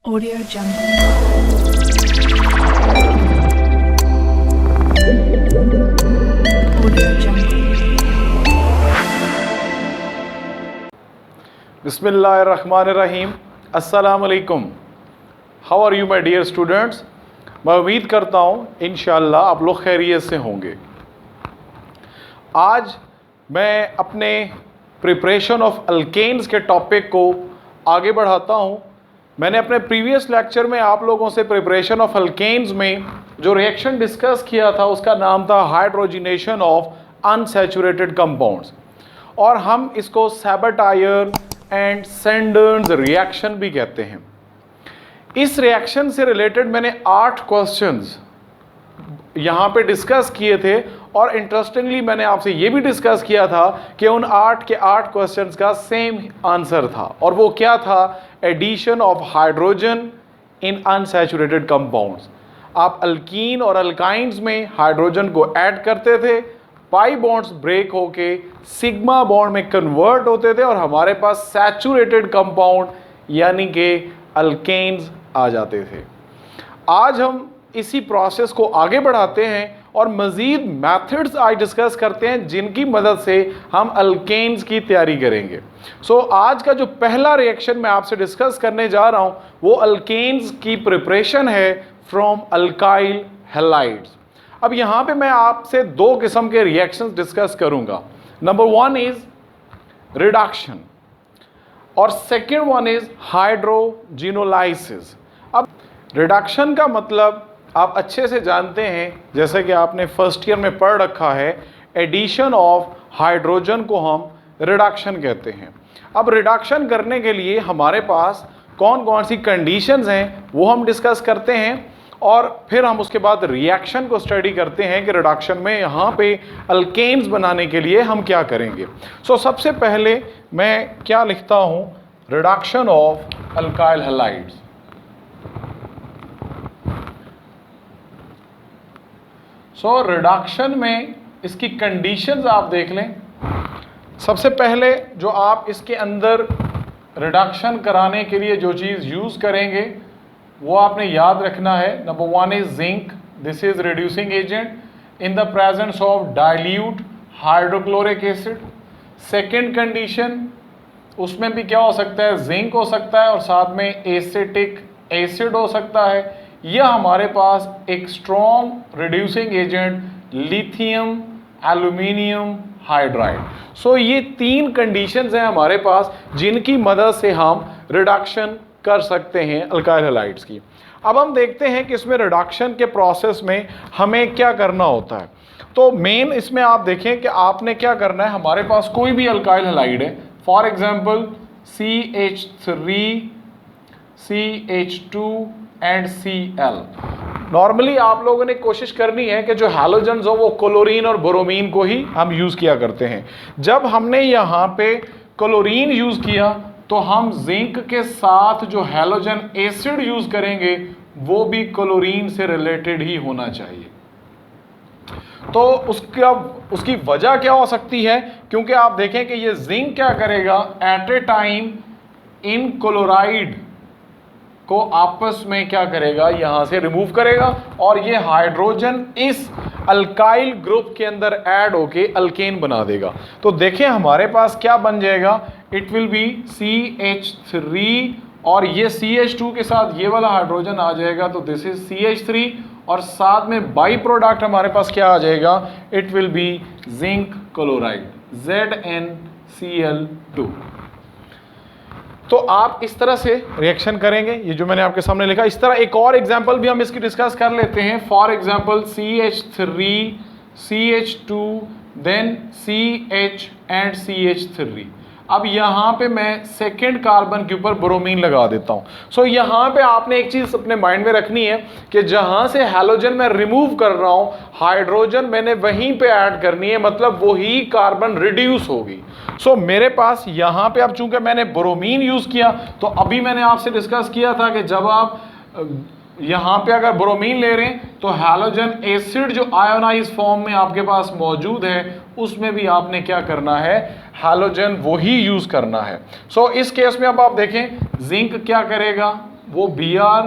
Audio Jungle. Audio Jungle. बिस्मिल्लाहिर्रहमानिर्रहीम। अस्सलाम वालेकुम। How are you my dear students. मैं उम्मीद करता हूँ इंशाअल्लाह आप लोग खैरियत से होंगे। आज मैं अपने प्रिपरेशन ऑफ अल्केन्स के टॉपिक को आगे बढ़ाता हूँ। मैंने अपने प्रीवियस लेक्चर में आप लोगों से प्रिपरेशन ऑफ अल्केन्स में जो रिएक्शन डिस्कस किया था उसका नाम था हाइड्रोजिनेशन ऑफ अनसैचुरेटेड कंपाउंड्स, और हम इसको सैबटायर एंड सेंडर्स रिएक्शन भी कहते हैं। इस रिएक्शन से रिलेटेड मैंने 8 क्वेश्चंस यहाँ पे डिस्कस किए थे, और इंटरेस्टिंगली मैंने आपसे ये भी डिस्कस किया था कि उन 8 के 8 क्वेश्चंस का सेम आंसर था, और वो क्या था? Addition of hydrogen in unsaturated compounds. आप अल्कीन और अल्काइंस में हाइड्रोजन को ऐड करते थे, पाई बॉन्ड्स ब्रेक होके सिग्मा बॉन्ड में कन्वर्ट होते थे, और हमारे पास सैचुरेटेड कंपाउंड यानी कि अल्केन्स आ जाते थे। आज हम इसी प्रोसेस को आगे बढ़ाते हैं और मज़ीद मेथड्स आज डिस्कस करते हैं जिनकी मदद से हम अल्केन्स की तैयारी करेंगे। सो आज का जो पहला रिएक्शन मैं आपसे डिस्कस करने जा रहा हूं वो अल्केन्स की प्रिपरेशन है फ्रॉम अल्काइल हैलाइड्स। अब यहाँ पे मैं आपसे 2 किस्म के रिएक्शंस डिस्कस करूँगा। नंबर 1 इज़ रिडक्शन और सेकेंड वन इज़ हाइड्रोजिनोलाइसिस। अब रिडक्शन का मतलब आप अच्छे से जानते हैं, जैसे कि आपने फर्स्ट ईयर में पढ़ रखा है, एडिशन ऑफ हाइड्रोजन को हम रिडक्शन कहते हैं। अब रिडक्शन करने के लिए हमारे पास कौन कौन सी कंडीशंस हैं वो हम डिस्कस करते हैं, और फिर हम उसके बाद रिएक्शन को स्टडी करते हैं कि रिडक्शन में यहाँ पे अल्केन्स बनाने के लिए हम क्या करेंगे। सो सबसे पहले मैं क्या लिखता हूँ? Reduction of alkyl halides. So reduction में इसकी कंडीशंस आप देख लें। सबसे पहले जो आप इसके अंदर रिडक्शन कराने के लिए जो चीज़ यूज़ करेंगे वो आपने याद रखना है। Number 1 is zinc. This is reducing agent in the presence of dilute hydrochloric acid. Second condition, उसमें भी क्या हो सकता है? जिंक हो सकता है और साथ में एसिटिक एसिड हो सकता है। यह हमारे पास एक strong reducing agent lithium aluminium hydride. So ये 3 कंडीशंस हैं हमारे पास जिनकी मदद से हम रिडक्शन कर सकते हैं अल्काइल हैलाइड्स की। अब हम देखते हैं कि इसमें रिडक्शन के प्रोसेस में हमें क्या करना होता है। तो मेन इसमें आप देखें कि आपने क्या करना है। हमारे पास कोई भी अल्काइल हैलाइड है, for example CH3, CH2 and Cl। Normally आप लोगों ने कोशिश करनी है कि जो हैलोजन्स हो वो क्लोरीन और ब्रोमीन को ही हम यूज़ किया करते हैं। जब हमने यहाँ पे क्लोरीन यूज़ किया तो हम जिंक के साथ जो हैलोजन एसिड यूज़ करेंगे वो भी क्लोरीन से रिलेटेड ही होना चाहिए। तो उसकी वजह क्या हो सकती है? क्योंकि आप देखें कि ये जिंक क्या करेगा, at a time in chloride को आपस में क्या करेगा, यहां से रिमूव करेगा, और ये हाइड्रोजन इस अल्काइल ग्रुप के अंदर ऐड होके अल्केन बना देगा। तो देखें हमारे पास क्या बन जाएगा, इट विल बी CH3, और ये CH2 के साथ ये वाला हाइड्रोजन आ जाएगा, तो दिस इज CH3, और साथ में बाई प्रोडक्ट हमारे पास क्या आ जाएगा, it will be zinc chloride ZnCl2। तो आप इस तरह से रिएक्शन करेंगे, ये जो मैंने आपके सामने लिखा। इस तरह एक और एग्जांपल भी हम इसकी डिस्कस कर लेते हैं। For example CH3, CH2, then CH and CH3। अब यहाँ पे मैं सेकेंड कार्बन के ऊपर ब्रोमीन लगा देता हूँ। सो यहाँ पे आपने एक चीज़ अपने माइंड में रखनी है कि जहाँ से हैलोजन मैं रिमूव कर रहा हूँ, हाइड्रोजन मैंने वहीं पे ऐड करनी है, मतलब वही कार्बन रिड्यूस होगी। सो मेरे पास यहाँ पे अब चूंकि मैंने ब्रोमीन यूज़ किया, तो अभी मैंने आपसे डिस्कस किया था कि जब आप यहाँ पे अगर ब्रोमीन ले रहे हैं तो हैलोजन एसिड जो आयोनाइज फॉर्म में आपके पास मौजूद है उसमें भी आपने क्या करना है, हैलोजन वही यूज़ करना है। सो इस केस में अब आप देखें जिंक क्या करेगा, वो Br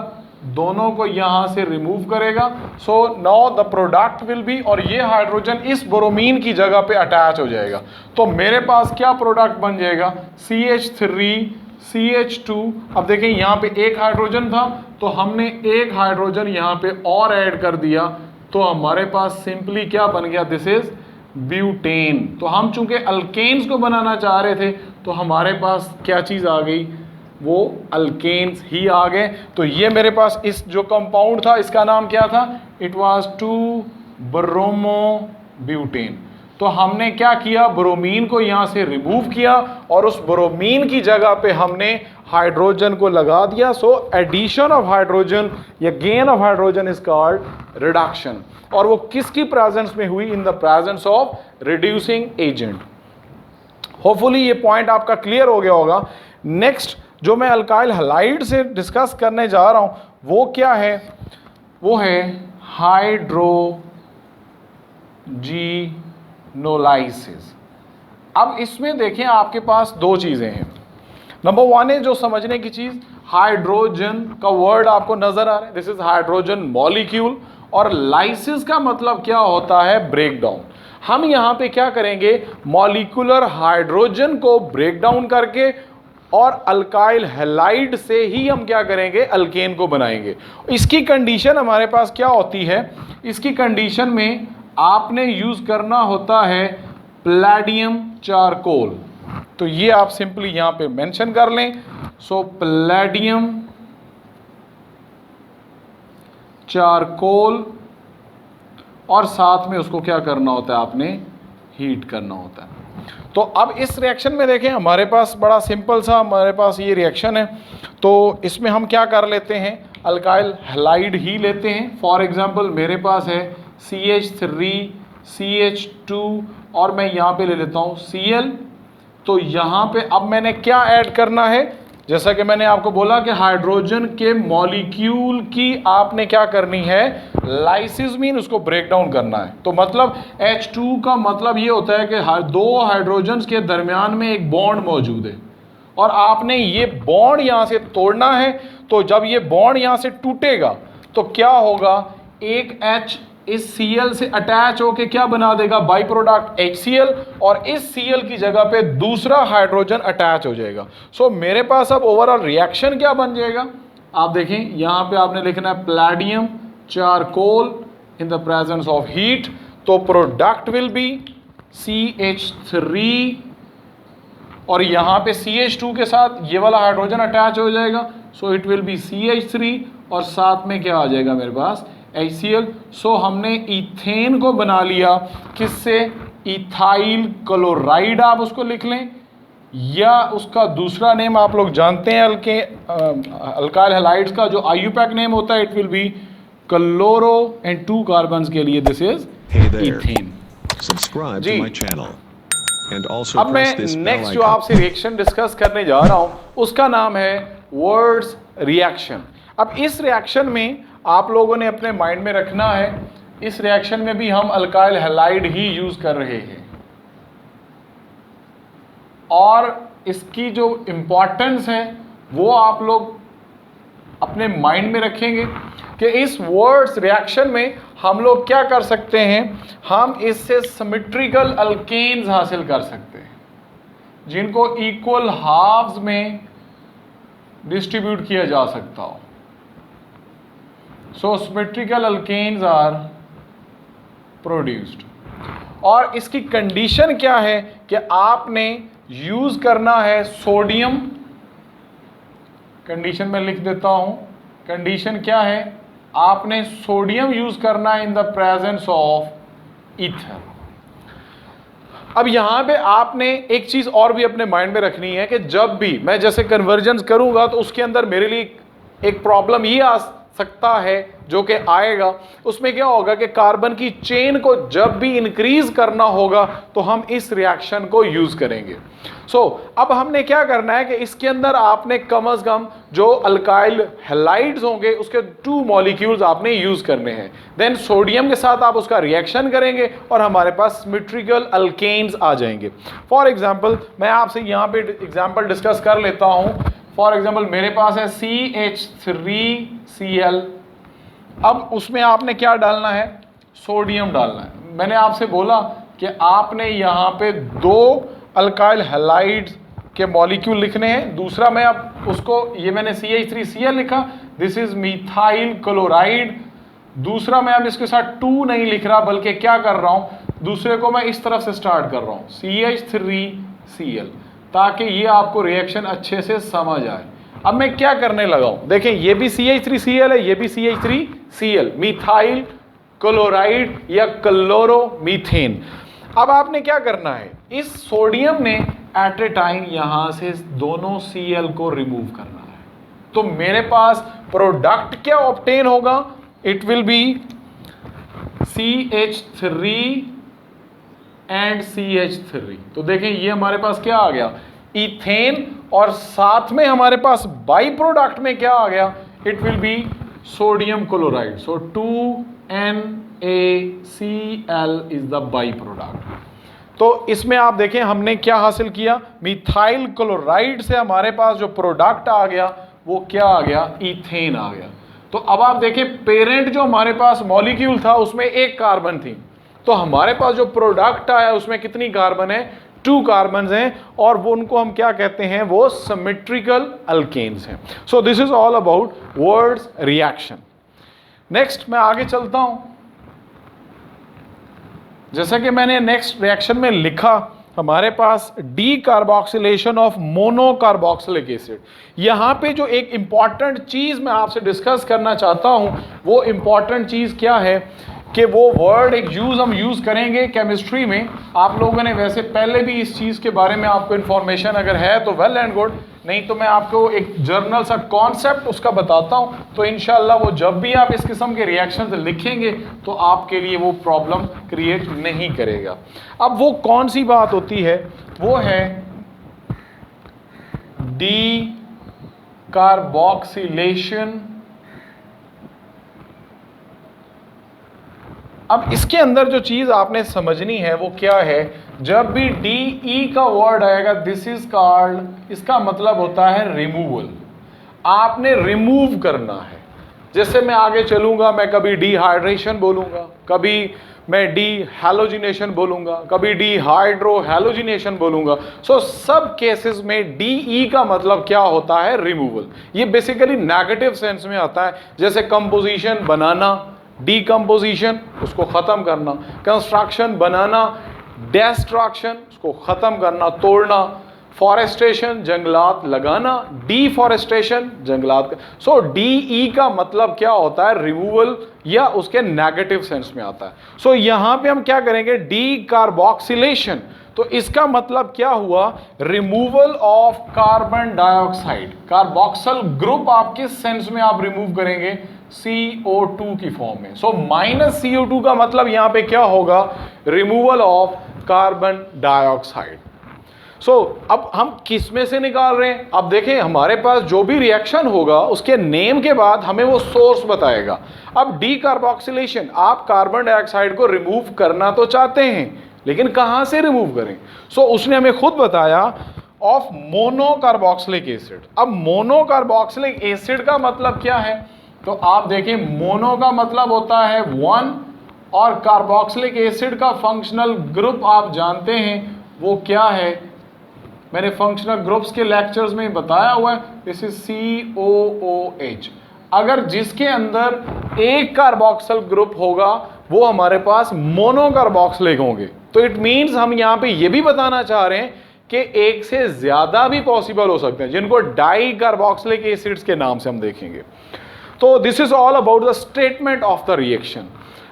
दोनों को यहां से रिमूव करेगा। So now the product will be, और ये हाइड्रोजन इस ब्रोमीन की जगह पे अटैच हो जाएगा। तो मेरे पास क्या प्रोडक्ट बन जाएगा, CH3 CH2। अब देखें यहाँ पे एक हाइड्रोजन था, तो हमने एक हाइड्रोजन यहाँ पे और ऐड कर दिया, तो हमारे पास सिंपली क्या बन गया, दिस इज ब्यूटेन। तो हम चूंकि अल्केन्स को बनाना चाह रहे थे, तो हमारे पास क्या चीज़ आ गई, वो अल्केन्स ही आ गए। तो ये मेरे पास इस जो कंपाउंड था, इसका नाम क्या था, इट वाज 2-ब्रोमोब्यूटेन। तो हमने क्या किया, ब्रोमीन को यहाँ से रिमूव किया और उस ब्रोमीन की जगह पे हमने हाइड्रोजन को लगा दिया। सो एडिशन ऑफ हाइड्रोजन या gain of hydrogen is called reduction. और वो किसकी प्रेजेंस में हुई, इन the presence of reducing agent. Hopefully ये पॉइंट आपका क्लियर हो गया होगा। नेक्स्ट जो मैं अल्काइल हैलाइड से डिस्कस करने जा रहा हूं वो क्या है, वो है हाइड्रोजीनोलाइसिस। अब इसमें देखें आपके पास दो चीजें हैं। नंबर वन है जो समझने की चीज, हाइड्रोजन का वर्ड आपको नजर आ रहा है, दिस इज हाइड्रोजन मॉलिक्यूल। और लाइसिस का मतलब क्या होता है, ब्रेक डाउन। हम यहां पे क्या करेंगे, मॉलिक्यूलर हाइड्रोजन को ब्रेक डाउन करके और अल्काइल हैलाइड से ही हम क्या करेंगे, अल्केन को बनाएंगे। इसकी कंडीशन हमारे पास क्या होती है, इसकी कंडीशन में आपने यूज करना होता है पैलेडियम चारकोल। तो ये आप सिंपली यहां पे मेंशन कर लें। सो पैलेडियम चारकोल, और साथ में उसको क्या करना होता है, आपने हीट करना होता है। तो अब इस रिएक्शन में देखें हमारे पास बड़ा सिंपल सा हमारे पास ये रिएक्शन है। तो इसमें हम क्या कर लेते हैं, अल्काइल हैलाइड ही लेते हैं। फॉर एग्जांपल मेरे पास है CH3 CH2 और मैं यहाँ पे ले लेता हूँ Cl। तो यहाँ पे अब मैंने क्या ऐड करना है, जैसा कि मैंने आपको बोला कि हाइड्रोजन के मॉलिक्यूल की आपने क्या करनी है, लाइसिस मीन उसको ब्रेक डाउन करना है। तो मतलब H2 का मतलब ये होता है कि दो हाइड्रोजन्स के दरमियान में एक बॉन्ड मौजूद है और आपने ये बॉन्ड यहाँ से तोड़ना है। तो जब ये बॉन्ड यहाँ से टूटेगा तो क्या होगा, एक H इस Cl से अटैच होके क्या बना देगा, बाई प्रोडक्ट HCl, और इस Cl की जगह पे दूसरा हाइड्रोजन अटैच हो जाएगा। सो मेरे पास अब ओवरऑल रिएक्शन क्या बन जाएगा, आप देखें यहाँ पे आपने लिखना है palladium charcoal in the presence of heat. तो प्रोडक्ट विल बी CH3 और यहाँ पे CH2 के साथ ये वाला हाइड्रोजन अटैच हो जाएगा। So it will be CH3 और साथ में क्या आ जाएगा मेरे पास, HCl। सो हमने इथेन को बना लिया, किससे, इथाइल क्लोराइड आप उसको लिख लें, या उसका दूसरा नेम आप लोग जानते हैं अल्काइल हैलाइड्स का जो IUPAC नेम होता है, it will be chloro and 2 carbons के लिए this is ethane. Subscribe to my channel and also अब मैं press this bell नेक्स्ट जो icon. आपसे रिएक्शन डिस्कस करने जा रहा हूं उसका नाम है वर्ड्स रिएक्शन। अब इस रिएक्शन में आप लोगों ने अपने माइंड में रखना है, इस रिएक्शन में भी हम अल्काइल हैलाइड ही यूज कर रहे हैं और इसकी जो इंपॉर्टेंस है वो आप लोग अपने माइंड में रखेंगे कि इस वर्ड्स रिएक्शन में हम लोग क्या कर सकते हैं, हम इससे सिमेट्रिकल अल्केन्स हासिल कर सकते हैं जिनको इक्वल हाफ्स में डिस्ट्रीब्यूट किया जा सकता हो। सो सिमेट्रिकल अल्केन्स आर प्रोड्यूस्ड। और इसकी कंडीशन क्या है कि आपने यूज करना है सोडियम। कंडीशन में लिख देता हूं, कंडीशन क्या है, आपने सोडियम यूज करना है इन द प्रेजेंस ऑफ ईथर। अब यहां पे आपने एक चीज और भी अपने माइंड में रखनी है कि जब भी मैं जैसे कन्वर्जन करूंगा तो उसके अंदर मेरे लिए एक प्रॉब्लम ये आ सकता है जो कि आएगा, उसमें क्या होगा कि कार्बन की चेन को जब भी इंक्रीज करना होगा तो हम इस रिएक्शन को यूज करेंगे। सो अब हमने क्या करना है कि इसके अंदर आपने कम से कम जो अल्काइल हैलाइड्स होंगे उसके 2 मॉलिक्यूल्स आपने यूज करने हैं। देन सोडियम के साथ आप उसका रिएक्शन करेंगे और हमारे पास सिमेट्रिकल अल्केन्स आ जाएंगे। फॉर एग्जांपल मैं आपसे यहाँ पे एग्जांपल डिस्कस कर लेता हूँ। फॉर एग्जाम्पल मेरे पास है CH3Cl, अब उसमें आपने क्या डालना है, सोडियम डालना है। मैंने आपसे बोला कि आपने यहाँ पे 2 अल्काइल हैलाइड्स के मॉलिक्यूल लिखने हैं, दूसरा मैं अब उसको, ये मैंने CH3Cl लिखा, दिस इज मिथाइल क्लोराइड, दूसरा मैं अब इसके साथ 2 नहीं लिख रहा, बल्कि क्या कर रहा हूं, दूसरे को मैं इस तरफ से स्टार्ट कर रहा हूं CH3Cl, ताकि ये आपको रिएक्शन अच्छे से समझ आए। अब मैं क्या करने लगा हूं, देखें ये भी CH3Cl है, ये भी CH3Cl, मिथाइल क्लोराइड या क्लोरोमीथेन। अब आपने क्या करना है, इस सोडियम ने एट ए टाइम यहां से दोनों Cl को रिमूव करना है, तो मेरे पास प्रोडक्ट क्या ऑब्टेन होगा, it will be CH3 and CH3। तो देखें ये हमारे पास क्या आ गया, इथेन, और साथ में हमारे पास बाई प्रोडक्ट में क्या आ गया, it will be sodium chloride. So 2NaCl is the by product. तो इसमें आप देखें हमने क्या हासिल किया, मिथाइल क्लोराइड से हमारे पास जो प्रोडक्ट आ गया वो क्या आ गया, इथेन आ गया। तो अब आप देखें पेरेंट जो हमारे पास मॉलिक्यूल था उसमें 1 कार्बन थी, तो हमारे पास जो प्रोडक्ट आया उसमें कितनी कार्बन है, 2 कार्बन हैं, और वो उनको हम क्या कहते हैं, वो सिमेट्रिकल अल्केन्स हैं। So this is all about words reaction. Next मैं आगे चलता हूं, जैसा कि मैंने नेक्स्ट रिएक्शन में लिखा, हमारे पास decarboxylation of monocarboxylic acid. यहां पे जो एक इंपॉर्टेंट चीज मैं आपसे डिस्कस करना चाहता हूं, वो इंपॉर्टेंट चीज क्या है कि वो वर्ड एक हम यूज करेंगे केमिस्ट्री में। आप लोगों ने वैसे पहले भी इस चीज के बारे में आपको इंफॉर्मेशन अगर है तो वेल एंड गुड, नहीं तो मैं आपको एक जर्नल सा कॉन्सेप्ट उसका बताता हूं, तो इंशाल्लाह वो जब भी आप इस किस्म के रिएक्शंस लिखेंगे तो आपके लिए वो प्रॉब्लम क्रिएट नहीं करेगा। अब वो कौन सी बात होती है, वो है डी कार्बोक्सिलेशन। अब इसके अंदर जो चीज आपने समझनी है वो क्या है, जब भी DE का वर्ड आएगा, दिस इज कॉल्ड, इसका मतलब होता है रिमूवल। आपने रिमूव करना है। जैसे मैं आगे चलूंगा, मैं कभी डिहाइड्रेशन बोलूंगा, कभी मैं डी हैलोजिनेशन बोलूंगा, कभी डिहाइड्रो हैलोजिनेशन बोलूंगा। सो सब केसेस में DE का मतलब क्या होता है, रिमूवल। ये बेसिकली नेगेटिव सेंस में आता है, जैसे कंपोजिशन बनाना, डिकम्पोजिशन उसको ख़त्म करना, कंस्ट्रक्शन बनाना, डेस्ट्रक्शन उसको ख़त्म करना, तोड़ना, फॉरेस्टेशन जंगलात लगाना, डिफॉरेस्टेशन जंगलात का। सो DE का मतलब क्या होता है, रिमूवल, या उसके नेगेटिव सेंस में आता है। सो यहाँ पे हम क्या करेंगे, डी कार्बोक्सिलेशन, तो इसका मतलब क्या हुआ, removal of carbon dioxide. Carboxyl group आप किस सेंस में आप रिमूव करेंगे, CO2 की फॉर्म में। सो माइनस CO2 का मतलब यहां पे क्या होगा, रिमूवल ऑफ कार्बन डाइऑक्साइड। सो अब हम किस में से निकाल रहे हैं, अब देखें हमारे पास जो भी रिएक्शन होगा उसके नेम के बाद हमें वो सोर्स बताएगा। अब डी कार्बोक्सिलेशन, आप कार्बन डाइऑक्साइड को रिमूव करना तो चाहते हैं, लेकिन कहां से रिमूव करें। सो उसने हमें खुद बताया ऑफ मोनोकार्बोक्सिलिक एसिड। अब मोनोकार्बोक्सिलिक एसिड का मतलब क्या है, तो आप देखें मोनो का मतलब होता है 1, और कार्बोक्सिलिक एसिड का फंक्शनल ग्रुप आप जानते हैं वो क्या है, मैंने फंक्शनल ग्रुप्स के लेक्चर्स में बताया हुआ है, दिस इज COOH। अगर जिसके अंदर एक कार्बोक्सिल ग्रुप होगा वो हमारे पास मोनोकार्बोक्सिलिक होंगे। तो इट मींस हम यहां पे ये भी बताना चाह रहे हैं कि एक से ज्यादा भी पॉसिबल हो सकते हैं, जिनको डाई कार्बोक्सिलिक एसिड्स के नाम से हम देखेंगे। तो this is all about the statement of the reaction.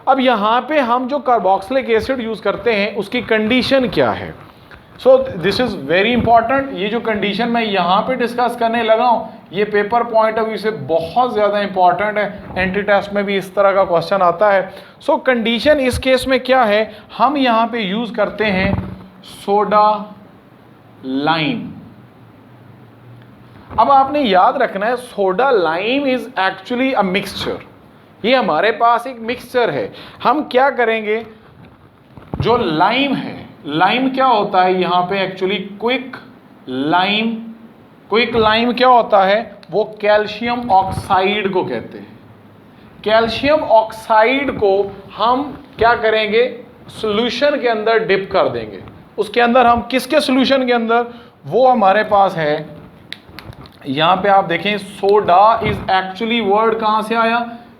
अब यहाँ पे हम जो कार्बोक्सिलिक एसिड यूज करते हैं उसकी कंडीशन क्या है, so this is very important. ये जो कंडीशन मैं यहाँ पे डिस्कस करने लगा हूँ, ये पेपर पॉइंट ऑफ व्यू से बहुत ज़्यादा इंपॉर्टेंट है, एंट्री टेस्ट में भी इस तरह का क्वेश्चन आता है। सो कंडीशन इस केस में क्या है, हम यहाँ पे यूज करते हैं सोडा लाइम। अब आपने याद रखना है soda lime is actually a mixture, ये हमारे पास एक मिक्सचर है। हम क्या करेंगे, जो लाइम है, लाइम क्या होता है यहाँ पे actually quick lime quick lime क्या होता है, वो कैल्शियम ऑक्साइड को कहते हैं। कैल्शियम ऑक्साइड को हम क्या करेंगे, सॉल्यूशन के अंदर डिप कर देंगे। उसके अंदर हम किसके सॉल्यूशन के अंदर, वो हमारे पास है, यहां पे आप देखें सोडा इज एक्चुअली वर्ड कहां से आया,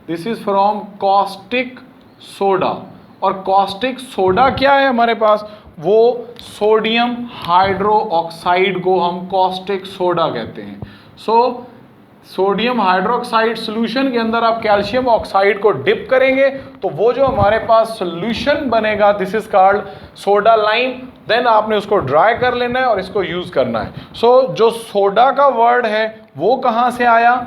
this is from caustic soda. और कॉस्टिक सोडा क्या है हमारे पास, वो सोडियम हाइड्रो ऑक्साइड को हम कॉस्टिक सोडा कहते हैं। सो सोडियम हाइड्रोक्साइड सॉल्यूशन के अंदर आप कैल्शियम ऑक्साइड को डिप करेंगे तो वो जो हमारे पास सॉल्यूशन बनेगा, this is called soda lime. Then आपने उसको ड्राई कर लेना है और इसको यूज करना है। सो जो सोडा का वर्ड है वो कहां से आया,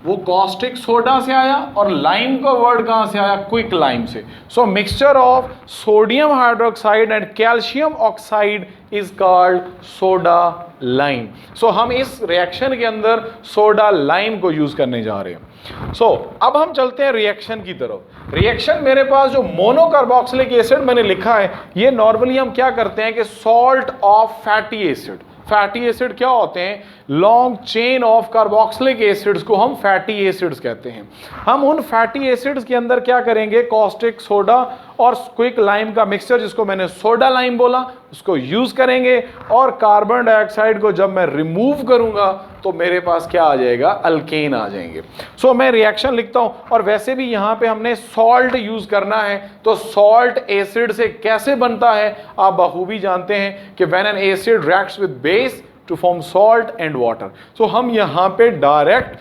वो कॉस्टिक सोडा से आया, और लाइम का वर्ड कहां से आया, क्विक लाइम से। So mixture of sodium hydroxide and calcium oxide is called soda lime. So हम इस रिएक्शन के अंदर सोडा लाइम को यूज करने जा रहे हैं। सो अब हम चलते हैं रिएक्शन की तरफ। रिएक्शन मेरे पास जो मोनोकार्बोक्सिलिक एसिड मैंने लिखा है, ये नॉर्मली हम क्या करते हैं कि salt of fatty acid. Fatty acid क्या होते हैं, long chain of carboxylic acids को हम फैटी एसिड्स कहते हैं। हम उन फैटी एसिड्स के अंदर क्या करेंगे, कॉस्टिक सोडा और क्विक लाइम का मिक्सचर, जिसको मैंने सोडा लाइम बोला, उसको यूज करेंगे। और कार्बन डाइऑक्साइड को जब मैं रिमूव करूंगा तो मेरे पास क्या आ जाएगा, अल्केन आ जाएंगे। सो मैं रिएक्शन लिखता हूं, और वैसे भी यहां पे हमने सॉल्ट यूज करना है, तो सॉल्ट एसिड से कैसे बनता है आप बखूबी जानते हैं कि when an acid reacts with base to form salt and water. So हम यहां पे डायरेक्ट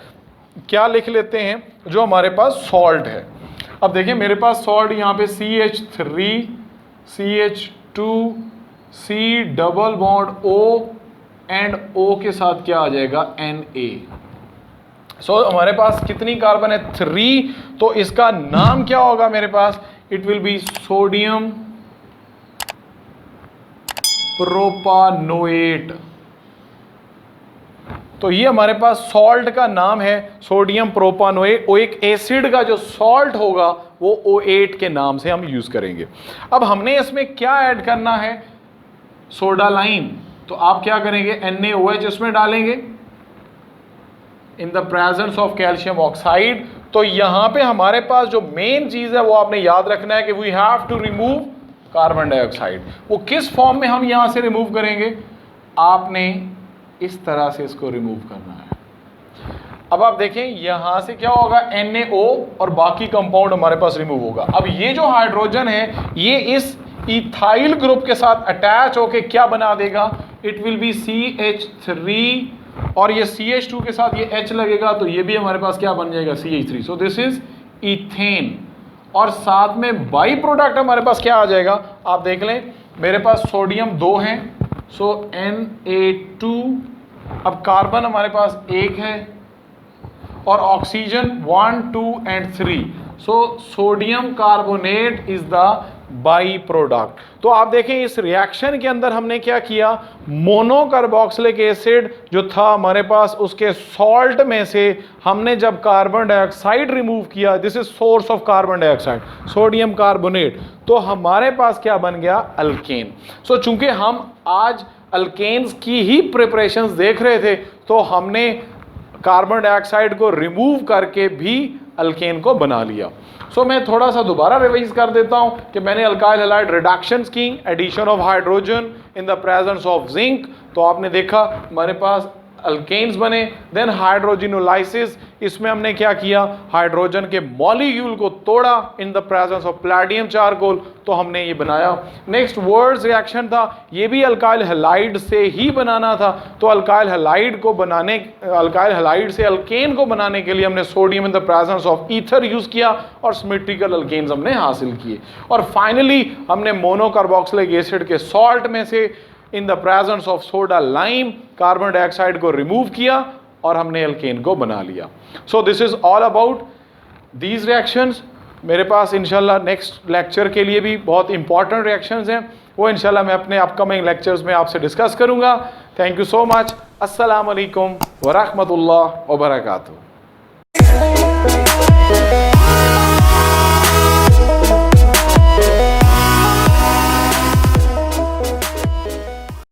क्या लिख लेते हैं, जो हमारे पास सॉल्ट है। अब देखिए मेरे पास सॉल्ट यहाँ पे CH3 CH2 C double bond O and O के साथ क्या आ जाएगा, Na। सो हमारे पास कितनी कार्बन है, 3। तो इसका नाम क्या होगा मेरे पास, इट विल बी सोडियम प्रोपानोएट। तो ये हमारे पास सॉल्ट का नाम है सोडियम प्रोपानोएट। वो एक एसिड का जो सॉल्ट होगा वो O8 के नाम से हम यूज करेंगे। अब हमने इसमें क्या ऐड करना है, सोडा लाइम। तो आप क्या करेंगे, NaOH इसमें डालेंगे इन the presence of calcium oxide. तो यहां पे हमारे पास जो मेन चीज है वो आपने याद रखना है कि we have to remove carbon dioxide. वो किस फॉर्म में हम यहां से रिमूव करेंगे, आपने इस तरह से इसको रिमूव करना है। अब आप देखें यहां से क्या होगा, NaO और बाकी कंपाउंड हमारे पास रिमूव होगा। अब ये जो हाइड्रोजन है ये इस इथाइल ग्रुप के साथ अटैच होके क्या बना देगा, इट विल बी CH3, और ये CH2 के साथ ये H लगेगा तो ये भी हमारे पास क्या बन जाएगा, CH3। So this is ethane. और साथ में बाई प्रोडक्ट हमारे पास क्या आ जाएगा, आप देख लें मेरे पास सोडियम 2 है, सो Na2। अब कार्बन हमारे पास 1 है और oxygen 1 2 and 3। So sodium carbonate is the by product. तो आप देखें इस रिएक्शन के अंदर हमने क्या किया, मोनोकार्बोक्सिलिक एसिड जो था हमारे पास, उसके सॉल्ट में से हमने जब कार्बन डाइऑक्साइड रिमूव किया, this is source of carbon dioxide, sodium carbonate, तो हमारे पास क्या बन गया, अल्केन। सो चूंकि हम आज अल्केन्स की ही प्रिपरेशंस देख रहे थे तो हमने कार्बन डाइऑक्साइड को रिमूव करके भी अल्केन को बना लिया। सो मैं थोड़ा सा दोबारा रिवाइज कर देता हूं कि मैंने अल्काइल हैलाइड रिडक्शंस की, addition of hydrogen in the presence of zinc, तो आपने देखा हमारे पास अल्केन्स बने। देन हाइड्रोजिनोलाइसिस, इसमें हमने क्या किया, हाइड्रोजन के मॉलिक्यूल को तोड़ा इन the presence of platinum charcoal, तो हमने ये बनाया। नेक्स्ट वर्ड्स रिएक्शन था, ये भी अल्काइल हैलाइड से ही बनाना था, तो अल्काइल हैलाइड से अल्केन को बनाने के लिए हमने sodium in the presence of ether use किया और सिमेट्रिकल अल्केन्स हमने हासिल किए। और फाइनली हमने मोनोकार्बोक्सिलिक एसिड के सॉल्ट में से इन the presence of soda lime carbon dioxide को रिमूव किया और हमने अल्केन को बना लिया। So this is all about these reactions. मेरे पास इंशाल्लाह नेक्स्ट लेक्चर के लिए भी बहुत इंपॉर्टेंट रिएक्शंस हैं, वो इंशाल्लाह मैं अपने अपकमिंग लेक्चर्स में आपसे डिस्कस करूंगा। Thank you so much. अस्सलाम वालेकुम व रहमतुल्लाह व बरकातहू।